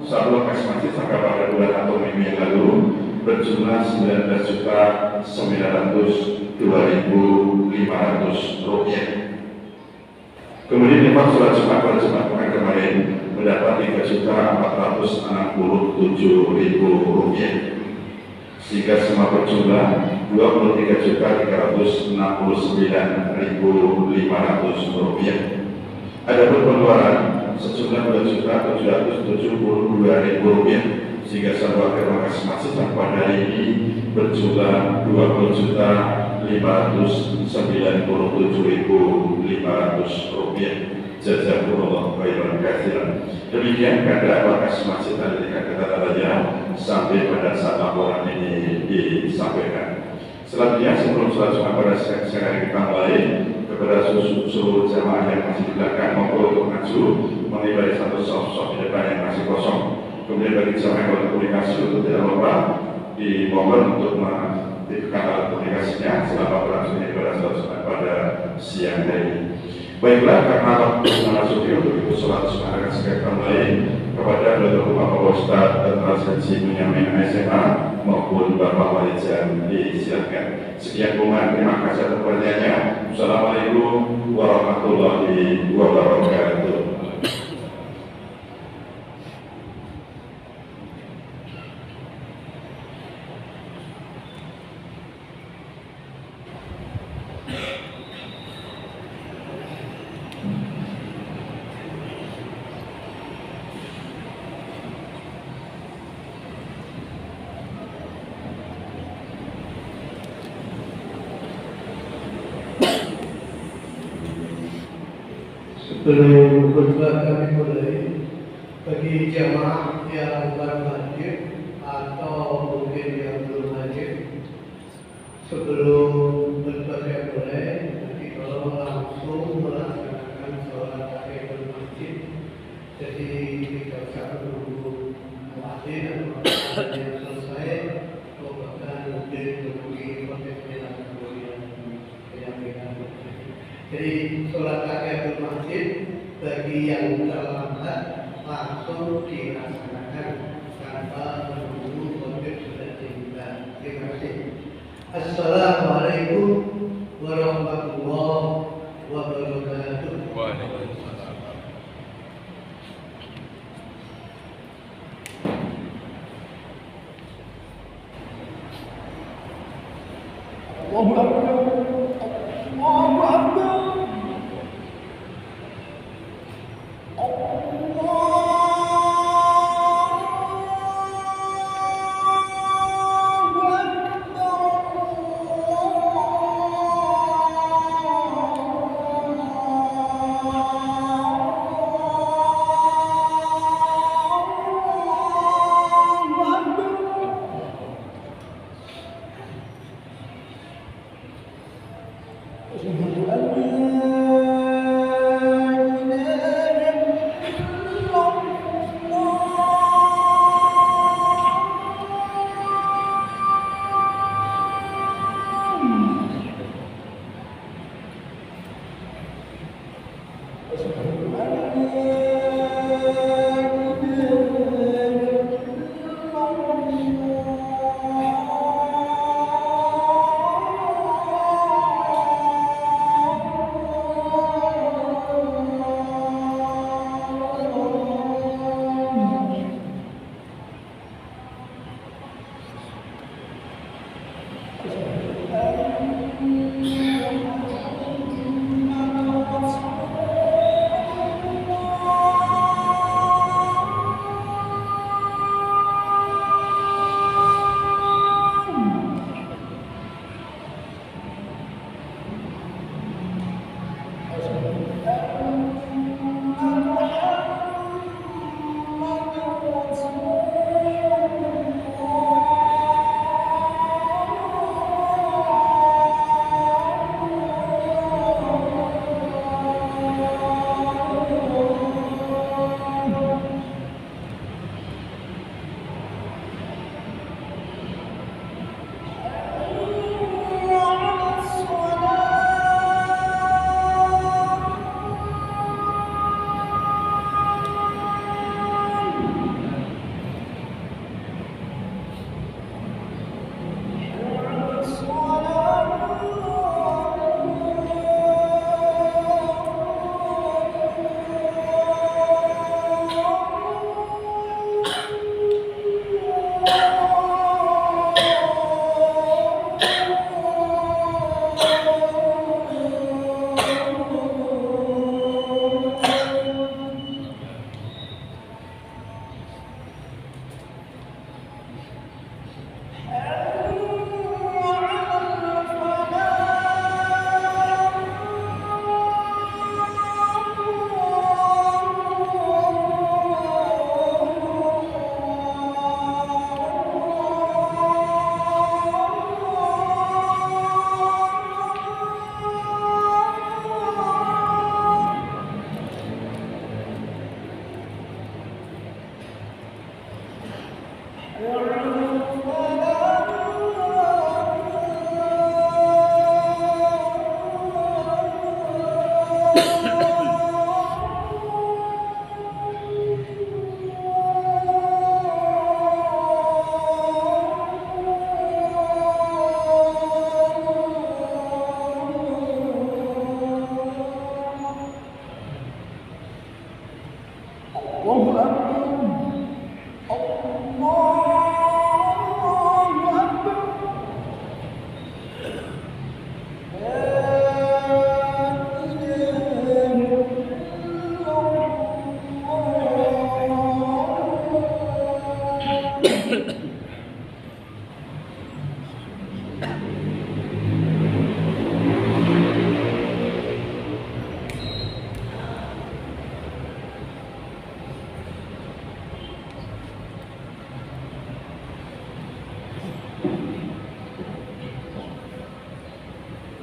satu lokasi masjid sampai pada bulan atau minggu yang lalu berjumlah 19.902.500 rupiah. Kemudian infak sholat Jumat pada Jumat pekan kemarin mendapat 3.467.000 rupiah, sehingga semua berjumlah 23.369.500 rupiah. Adapun pengeluaran sejumlah 2.772.000 rupiah, sehingga saldo akhir makas masjid sampai pada hari ini berjumlah 20.597.500 rupiah. Jazakumullah khairan katsiran. Demikian keadaan makas masjid dari kata-katanya sampai pada saat laporan ini disampaikan. Selanjutnya sebelum sholat Jumat pada siang hari kita mulai, kepada seluruh jamaah yang masih di belakang maupun untuk maju menilai satu sosok di depan yang masih kosong. Kemudian bagi jamaah yang berkomunikasi untuk tidak lupa dimohon untuk mengaktifkan alat komunikasinya selama berlangsungnya ibadah sholat Jumat pada siang hari ini. Baiklah, karena waktu memasuki untuk itu sholat Jumat akan segera mulai, kepada Bapak Ustaz dan Transkripsi Bunyamin SMA maupun Bapak Walijan disilakan. Sekian pengumuman, terima kasih atas perhatiannya. Assalamualaikum warahmatullahi wabarakatuh. Sebelum khutbah kami mulai, bagi jamaah yang baru hadir atau mungkin yang belum hadir, sebelum khutbah yang mulai, nanti tolong langsung melaksanakan sholat tahiyatul masjid. Jadi tidak usah menunggu muadzin atau azan yang selesai, atau bahkan mungkin menunggu konteks yang jadi sholat tahiyatul masjid bagi yang terlambat langsung dilaksanakan tanpa menunggu konteks sudah diminta. Terima kasih. Assalamualaikum warahmatullahi wabarakatuh. Waalaikumsalam. Allahu Akbar. Allahu Akbar.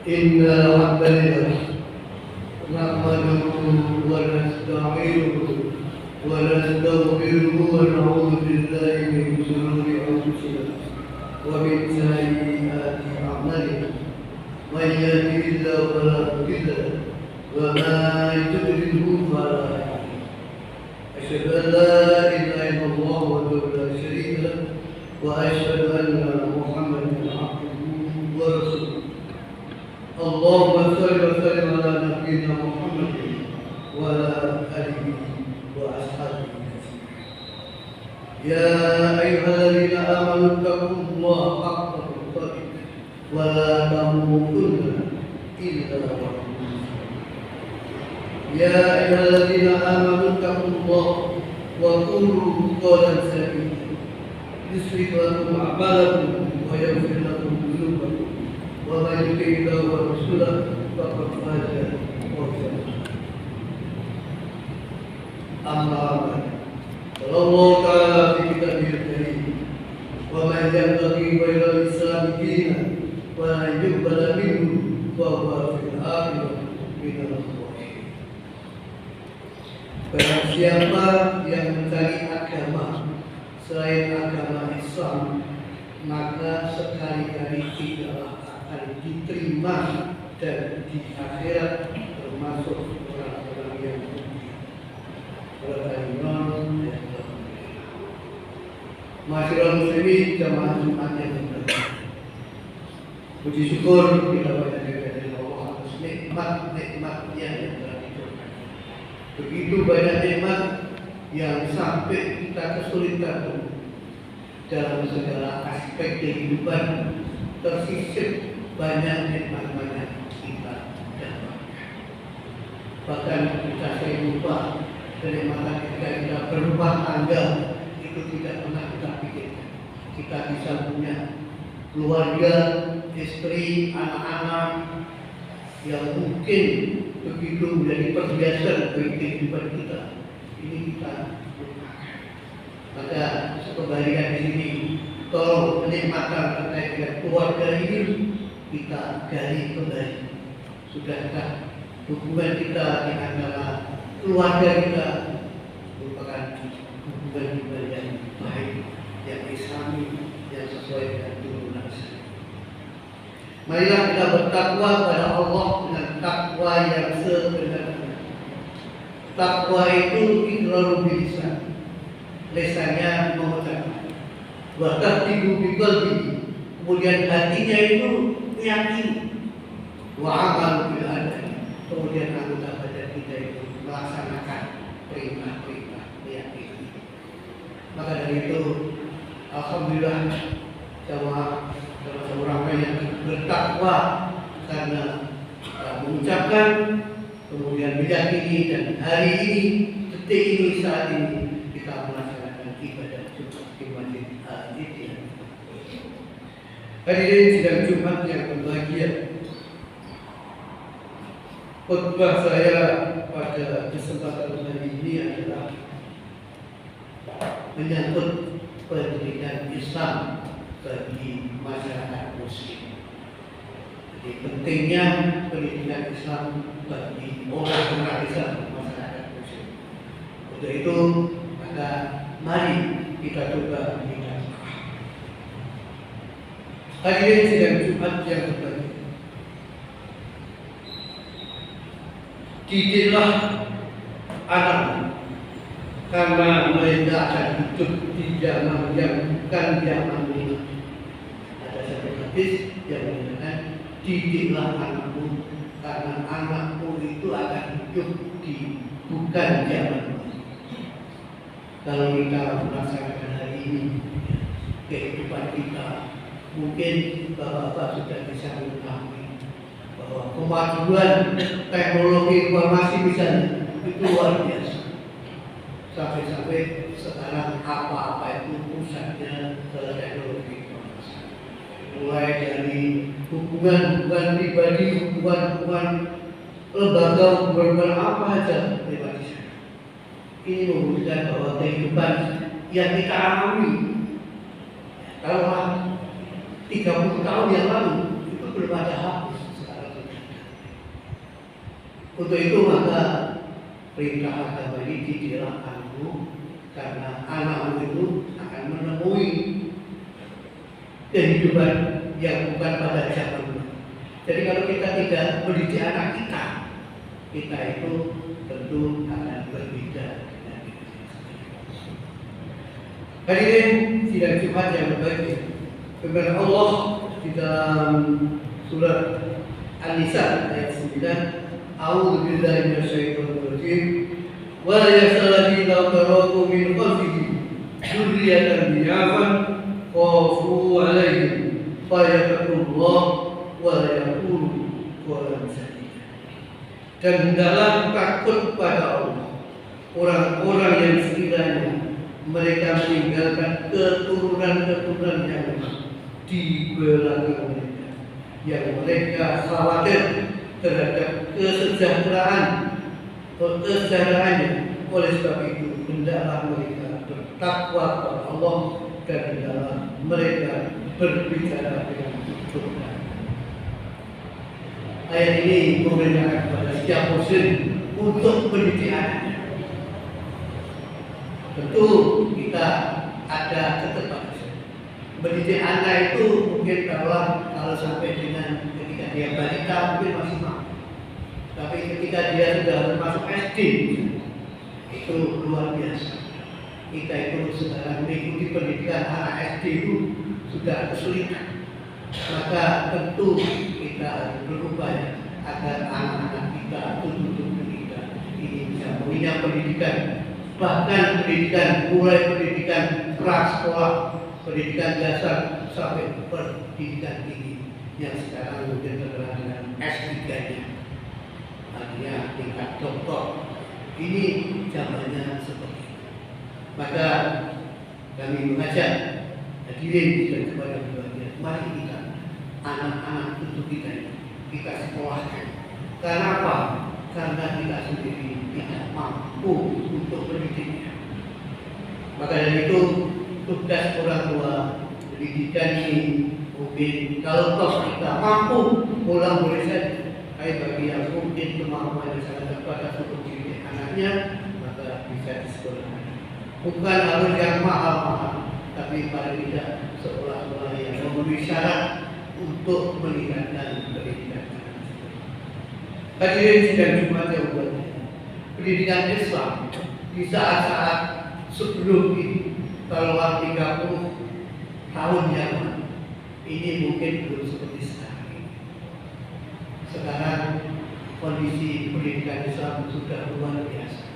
إن الحمد لله نحمده ونستعينه ونستغفره ونعوذ بالله من شرور أنفسنا ومن سيئات أعمالنا من يهده الله فلا مضل له وما يضلله فلا هادي له أشهد أن لا إله إلا الله وحده لا شريك له وأشهد أن محمدا عبده ورسوله اللهم صل وسلم على نبينا محمد وعلى آله وأصحابه يا أيها الذين آمنوا اتقوا الله حق تقاته ولا تموتن إلا وأنتم مسلمون يا أيها الذين آمنوا اتقوا الله وقولوا قولا سديدا يصلح لكم أعمالكم ويغفر لكم ذنوبكم ومن يطع الله ورسوله فقد فاز فوزا أما بعد قال الله تعالى في كتابه الكريم ومن يبتغي غير الإسلام دينا ولن يقبل منه فهو في الآخرة من الخاسرين. Barang siapa yang mencari agama selain agama Islam, maka sekali-kali tidaklah akan diterima dan di akhirat termasuk orang-orang yang rugi. Al-Imran Masyarakat muslimin jamaah Jumat yang berbahagia. Puji syukur kita banyak dari Allah atas nikmat-nikmat yang telah diberikan. Begitu banyak nikmat yang sampai kita kesulitan dalam segala aspek kehidupan, tersisip banyak nikmat-nikmat kita dapatkan. Bahkan kita sering lupa kenikmatan ketika kita berumah tangga itu tidak pernah kita pikirkan. Kita bisa punya keluarga, istri, anak-anak yang mungkin begitu menjadi perhiasan bagi kehidupan kita. Ini kita lupakan. Maka sebagian di sini tolong kenikmatan terkait dengan keluarga ini kita gali kembali. Sudahkah hubungan kita di antara keluarga kita merupakan hubungan yang baik, yang islami, yang sesuai dengan turunan Islam. Marilah kita bertakwa kepada Allah dengan takwa yang sebenarnya. Takwa itu iqrarul bilisan, lisannya mengucapkan, bahkan tidur di qalbi, kemudian hatinya itu meyakini, wa amal bil adhan, kemudian anggota badan kita itu melaksanakan perintah-perintah keyakinan. Maka dari itu, alhamdulillah jamaah orang yang bertakwa karena mengucapkan, kemudian meyakini, dan hari ini, detik ini, saat ini kita melaksanakan ibadah Jumat di Masjid Al-Ittihad. Hadirin sidang Jumat yang berbahagia, khutbah saya pada kesempatan hari ini adalah menyangkut pendidikan Islam bagi masyarakat Muslim. Jadi pentingnya pendidikan Islam bagi orang-orang Islam masyarakat Muslim. Untuk itu maka mari kita coba meningkatkan. Hadirin sidang Jumat yang berbahagia, didiklah anak karena mereka akan hidup di zaman yang bukan zaman ini. Ada satu hadis yang mengatakan didiklah anakmu karena anakmu itu akan hidup di bukan zaman ini. Kalau kita merasakan hari ini kehidupan kita, mungkin Bapak-bapak sudah bisa mengetahui bahwa kemajuan teknologi informasi misalnya itu luar biasa. Sampai-sampai sekarang apa-apa itu pusatnya ke teknologi informasi. Mulai dari hubungan pribadi, hubungan lembaga, hubungan apa aja lewat di sana. Ini membuktikan bahwa kehidupan yang kita alami kalau 30 tahun yang lalu itu belum ada habis sekarang sudah. Untuk itu maka perintah agama ini didiklah anakmu karena anakmu itu akan menemui kehidupan yang bukan pada zaman dulu. Jadi kalau kita tidak mendidik anak kita itu tentu akan berbeda dengan kita. Hadirin sidang Jumat yang berbahagia, firman Allah di dalam surat An-Nisa ayat 9, A'udzu billahi minasyaitonir rajim, wa la yasalladina taraku min qalbihi dzurriyyatan bi'afan khafu 'alaihim fa yattaqullah wa la yaqulu qawlan sadida. Dan hendaklah takut pada Allah orang-orang yang sekiranya mereka meninggalkan keturunan-keturunan yang di belakang mereka, yang mereka khawatir terhadap kesejahteraannya. Oleh sebab itu hendaklah mereka bertakwa kepada Allah dan hendaklah mereka berbicara dengan jujur. Ayat ini memerintahkan kepada setiap muslim untuk mendidik anaknya. Tentu kita ada keterbatasan. Mendidik anak itu mungkin kalau sampai dengan ketika dia balita mungkin masih mampu. Tapi ketika dia sudah masuk SD itu luar biasa. Kita itu sekarang mengikuti pendidikan anak SD itu sudah kesulitan. Maka tentu kita harus berupaya agar anak-anak kita, cucu-cucu kita ini bisa punya pendidikan. Bahkan pendidikan, mulai pendidikan prasekolah, pendidikan dasar sampai pendidikan tinggi yang sekarang mungkin terkenal dengan S3-nya, artinya tingkat doktor. Ini zamannya seperti itu. Maka kami mengajak hadirin dan kepada berbahagia, mari kita anak-anak cucu kita sekolahkan. Karena apa? Karena kita sendiri tidak mampu untuk mendidiknya. Maka dari itu tugas orang tua pendidikan ini mungkin kalau toh kita mampu pulang boleh saja. Tapi bagi yang mungkin kemampuan yang sangat terbatas untuk mendidik anaknya, maka bisa disekolahkan. Bukan harus yang mahal-mahal, tapi paling tidak sekolah-sekolah yang memenuhi syarat untuk meningkatkan pendidikan. Hadirin sidang Jumat yang berbahagia, pendidikan Islam di saat-saat sebelum ini, kalau 30 tahun yang lalu, ini mungkin belum seperti sekarang ini. Sekarang kondisi pendidikan Islam sudah luar biasa.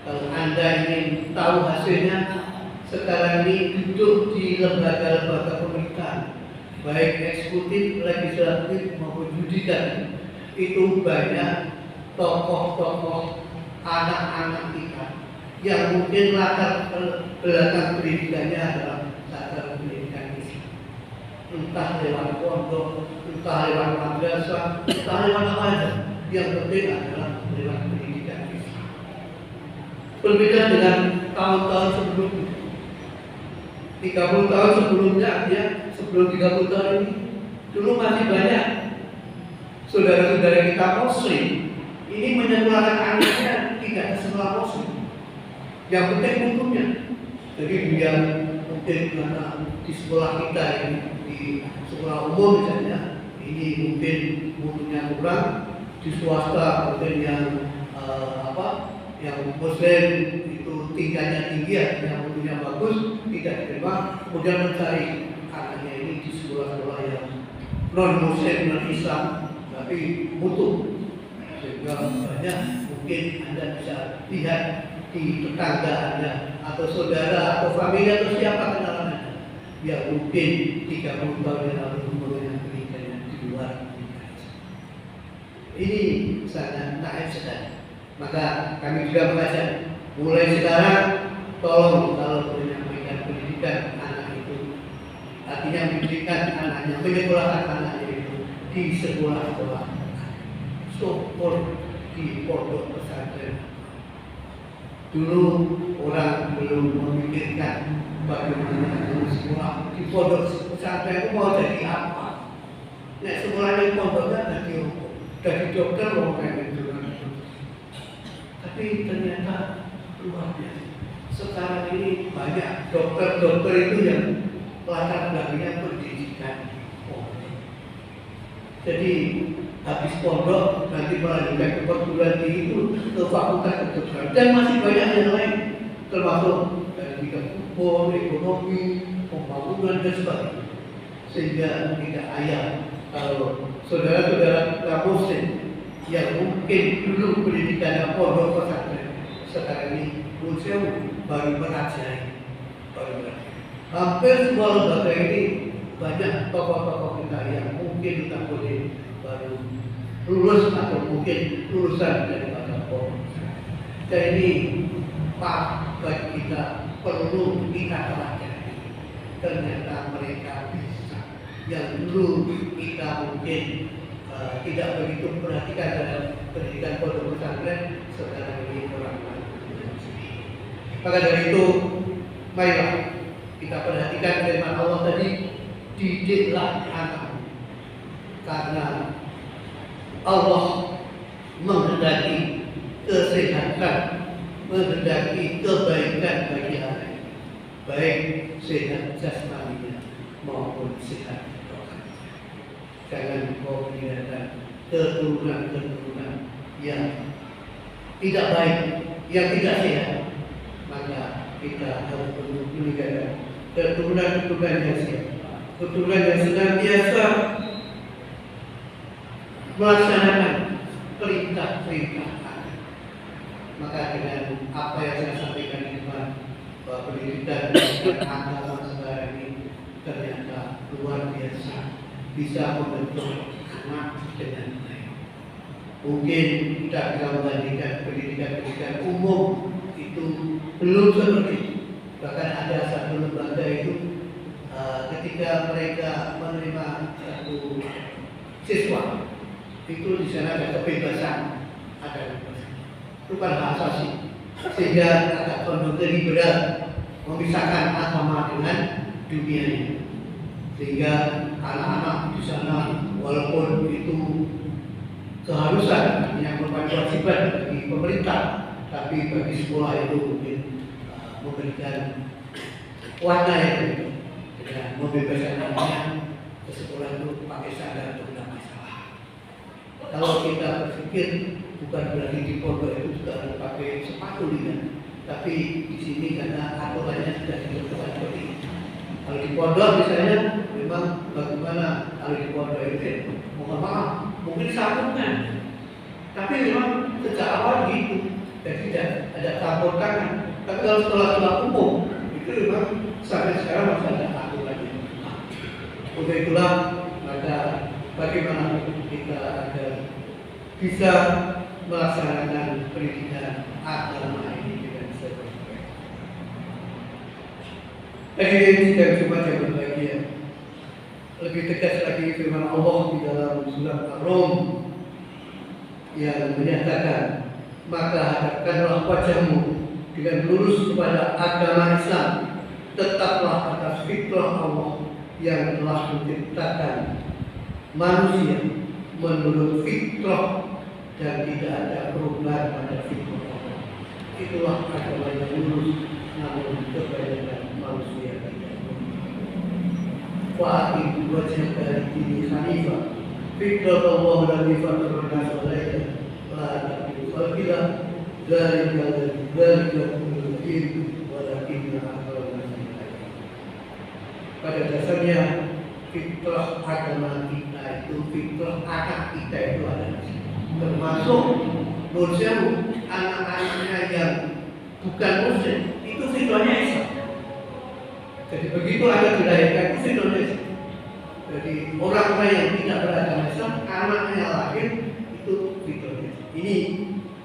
Kalau Anda ingin tahu hasilnya, sekarang ini duduk di lembaga-lembaga pemerintahan, baik eksekutif, legislatif maupun yudikatif, itu banyak tokoh-tokoh anak-anak kita yang mungkin latar belakang pendidikannya adalah latar pendidikan Islam. Entah lewat pondok, entah lewat madrasah, entah lewat apa saja. Yang penting adalah lewat pendidikan Islam. Berbeda dengan tahun-tahun sebelumnya. 30 tahun sebelumnya, ya, sebelum 30 tahun ini, dulu masih banyak saudara-saudara kita Muslim ini menyekolahkan anaknya tidak ke sekolah Muslim. Yang penting hukumnya. Jadi dia mungkin karena di sekolah kita ini, di sekolah umum misalnya, ini mungkin mutunya kurang, di swasta mungkin yang yang muslim itu tingkatnya tinggi, yang mutunya bagus, tidak diterima, kemudian mencari anaknya ini di sekolah-sekolah yang non muslim, non Islam, tapi mutu. Sehingga banyak mungkin Anda bisa lihat di tetangga Anda atau saudara atau famili atau siapa kenalan Anda yang mungkin 30 tahun yang lalu mempunyai pendidikan di luar ini sangat naif sekali. Maka kami juga mengajak mulai sekarang tolong kalau menyampaikan pendidikan anak itu, artinya mendidikan anaknya, menyekolahkan anaknya itu di sekolah-sekolah, support di pondok pesantren. Dulu orang belum memikirkan bagaimana sekolah di pondok pesantren itu mau jadi apa. Nah, sekolahnya pondoknya jadi dokter mau kayak gitu. Tapi ternyata luar biasa. Sekarang ini banyak dokter-dokter itu yang latar belakangnya pendidikan. Jadi habis pondok nanti melanjutkan ke perguruan tinggi itu ke fakultas kedokteran dan masih banyak yang lain termasuk dari bidang hukum, ekonomi, pembangunan dan sebagainya. Sehingga tidak ayah kalau saudara-saudara muslim yang mungkin dulu pendidikannya pondok pesantren sekarang ini muncul baru merajai, hampir semua lembaga ini banyak tokoh-tokoh kita yang mungkin kita boleh baru lulus atau mungkin lulusan daripada pondok. Dan ini Pak bagi kita perlu kita pelajari. Ternyata mereka bisa yang dulu kita mungkin tidak begitu perhatikan dalam pendidikan pondok pesantren, sekarang ini orang lain. Maka dari itu, marilah kita perhatikan firman Allah tadi, didiklah anak, karena Allah menghendaki kesehatan, menghendaki kebaikan bagi anak, baik sehat jasmaninya maupun sehat. Jangan kau meninggalkan keturunan-keturunan yang tidak baik, yang tidak sehat. Maka kita harus meninggalkan keturunan-keturunan yang sehat, keturunan yang senantiasa melaksanakan perintah-perintah Allah. Maka dengan apa yang saya sampaikan di depan, bahwa pendidikan agama sekarang ini ternyata luar biasa, bisa membentuk anak dengan baik. Mungkin kita bisa membandingkan pendidikan umum itu belum seperti itu. Bahkan ada satu lembaga itu ketika mereka menerima satu siswa itu di sana ada kebebasan, ada kebebasan. Itu kan hak asasi, sehingga agak condong liberal, memisahkan agama dengan dunia ini. Sehingga anak-anak di sana walaupun itu keharusan yang merupakan kewajiban bagi pemerintah, tapi bagi sekolah itu mungkin memberikan warna yang berbeda dengan membebaskan anaknya ke sekolah itu pakai sadar atau tidak masalah. Kalau kita berpikir bukan berarti di pondok itu juga harus pakai sepatu lidah, tapi di sini karena aturannya sudah ditentukan seperti itu. Kalau di pondok misalnya memang bagaimana kalau di pondok itu mohon maaf mungkin sambungan, tapi memang sejak awal gitu, jadi tidak ada campur tangan. Tapi kalau sekolah-sekolah umum itu memang sampai sekarang masih ada aturannya. Untuk itulah maka bagaimana kita agar bisa melaksanakan pendidikan agama ini dengan sebaik-baiknya. Hadirin dan jemaat yang berbahagia, lebih tegas lagi firman Allah di dalam surat Ar-Rum yang menyatakan, maka hadapkanlah wajahmu dengan lurus kepada agama Islam, tetaplah atas fitrah Allah yang telah menciptakan manusia menurut fitrah dan tidak ada perubahan pada fitrah Allah. Itulah agama yang lurus, namun kebanyakan manusia tidak. fa'aqim wajhaka lid-din hanifan fitratallahi allati fatara an-nasa 'alaiha la taghyiru khalqillah dzalika al-din walakinna aktsara an-nasi. Pada dasarnya fitrah agama kita itu, fitrah anak kita itu adalah termasuk Muslim, anak-anaknya yang bukan Muslim itu fitrahnya Islam. Jadi begitu anak dilahirkan itu fitrahnya Islam. Jadi orang-orang yang tidak beragama Islam, anaknya lahir itu fitrahnya. Ini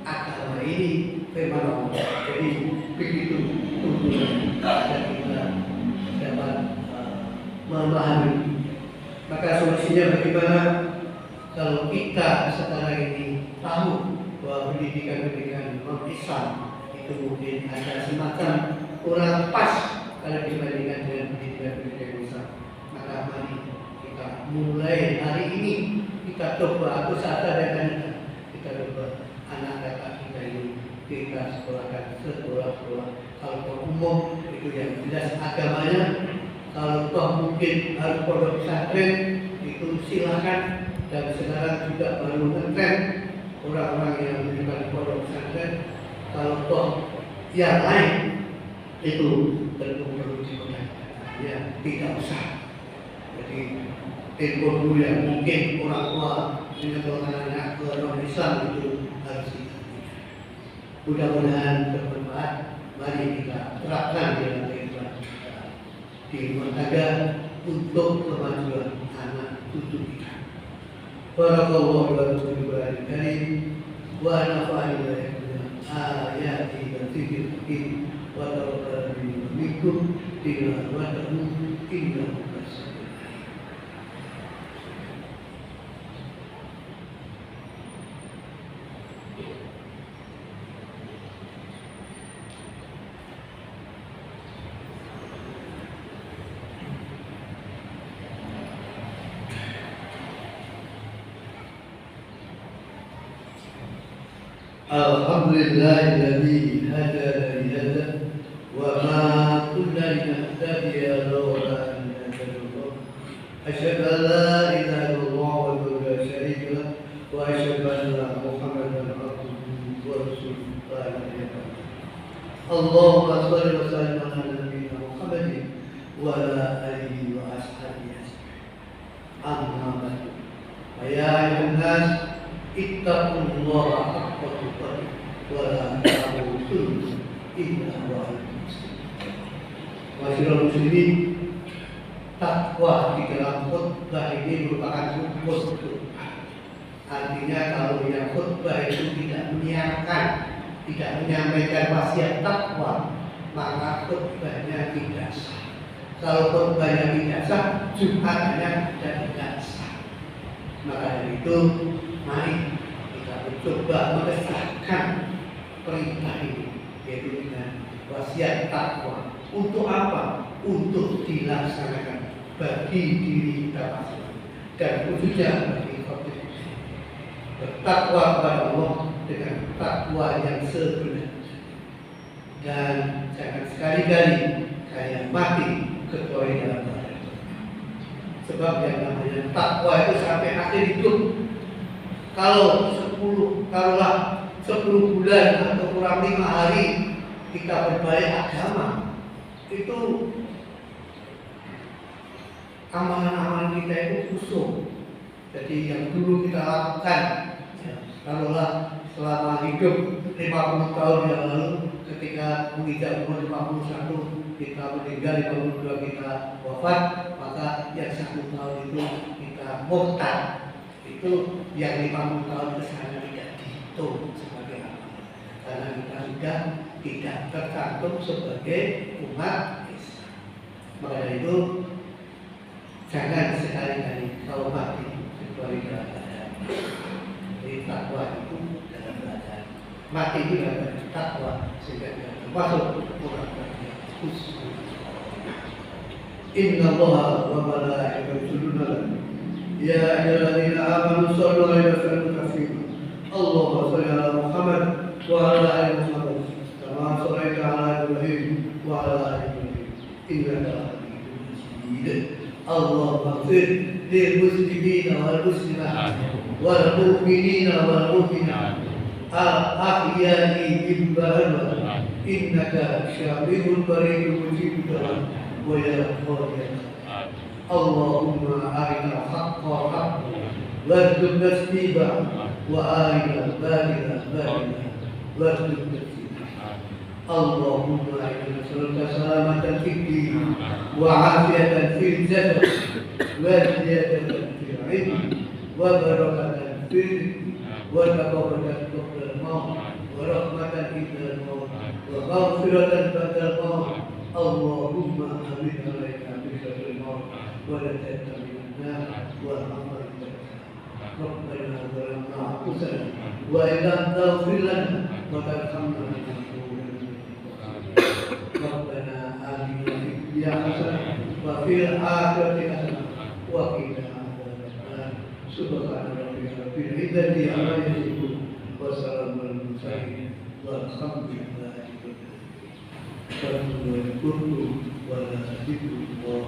agama, ini firman Allah. Jadi begitu tuntunan dan kita dapat memahami. Maka solusinya bagaimana? Kalau kita sekarang ini tahu bahwa pendidikan non-Islam itu mungkin ada semacam kurang pas kalau dibandingkan dengan pendidikan Islam, maka mari kita mulai hari ini kita coba, aku sadarkan kita coba anak-anak kita ini kita sekolahkan sekolah kalau umum itu yang jelas agamanya. Kalau toh mungkin harus pondok pesantren itu silakan, dan sekarang juga baru ngetren orang-orang yang menggunakan pondok pesantren. Kalau toh yang lain itu perlu diperhatikan, ya tidak usah. Jadi telepon dulu yang mungkin orang tua menyebutkan anak ke non Islam itu harus diperhatikan. Mudah-mudahan bermanfaat. Mari kita terapkan dalam kehidupan di rumah tangga untuk kemajuan anak cucu kita. Barakallahu lakum wa lakum wa nafa'ani wa yakum ayati wa dzikril hakim wa tawakkalna minkum bima wa ta'um innahu basir. Alhamdulillahilladzi hadana li hadza wa ma kunna linahtadiya lawla an hadana. Asyhadu an la ilaha illallah wa la syarika lah wa asyhadu anna Muhammadan abduhu wa rasuluhu. Allahumma shalli wa sallim ala nabiyyina Muhammadin wa ala alihi wa ashabihi ajma'in. Amma ba'du. Ya ayyuhan nas ittaqullaha haqqa tuqatih wa la tamutunna illa wa antum muslimun. Masyaallah muslimin, takwa di dalam khutbah ini merupakan rukun. Artinya kalau yang khutbah itu tidak menyiarkan, tidak menyampaikan wasiat takwa, maka khutbahnya tidak sah. Kalau khutbahnya tidak sah, Jumatnya tidak sah. Maka dari itu, mari kita mencoba mengesahkan perintah ini, yaitu dengan wasiat takwa. Untuk apa? Untuk dilaksanakan bagi diri kita masing-masing dan khususnya bagi khotib. Bertakwa kepada Allah dengan takwa yang sebenarnya, dan jangan sekali-kali kalian mati kecuali dalam keadaan. Sebab yang namanya takwa itu sampai akhir hidup. Kalau 10 bulan atau kurang 5 hari kita berbaik agama, itu amalan-amalan kita itu kusuk. Jadi yang dulu kita lakukan, kalaulah selama hidup 50 tahun yang lalu, ketika menginjak umur 51 kita meninggal, 52 kita wafat, maka yang 1 tahun itu kita murtad. Itu yang 50 tahun ke sana tidak dihitung sebagai amalan, karena kita sudah tidak tercantum sebagai umat Islam. Maka dari itu jangan sekali-kali kau mati kecuali dalam keadaan. Jadi takwa itu dalam keadaan mati itu dalam keadaan takwa, sehingga tidak termasuk orang-orang yang khusus. Inna Allaha wa malaikatahu yusholluna 'alan ya ayyuhalladzina amanu shallu 'alaihi wa sallimu taslima. Allahumma shalli 'ala Muhammad wa 'ala ali Muhammad kama shallaita 'ala Ibrahim wa 'ala ali Ibrahim innaka Hamidum Majid. اللهم اغفر للمسلمين والمسلمات والمؤمنين والمؤمنات الأحياء منهم والأموات إنك شفيع قريب مجيب الدعاء ويا قاضي اللهم أرنا الحق حقا وارزقنا اتباعه وأرنا الباطل باطلا وارزقنا اجتنابه اللهم إنا نسألك سلامة في الدين وعافية في الجسد وزيادة في العلم وبركة في الرزق وتبركة قبل الموت ورحمة عند الموت ومغفرة بعد الموت اللهم آمنا عليك بشر الموت ولا تأتنا النار والأمر ربنا ظلمنا أنفسنا وإن لم تغفر لنا وترحمنا ربنا آتنا في الدنيا حسنة وفي الآخرة حسنة وقنا عذاب النار سبحان ربك رب العزة عما يصفون وسلام على المرسلين والحمد لله رب العالمين. ولا ذكر الله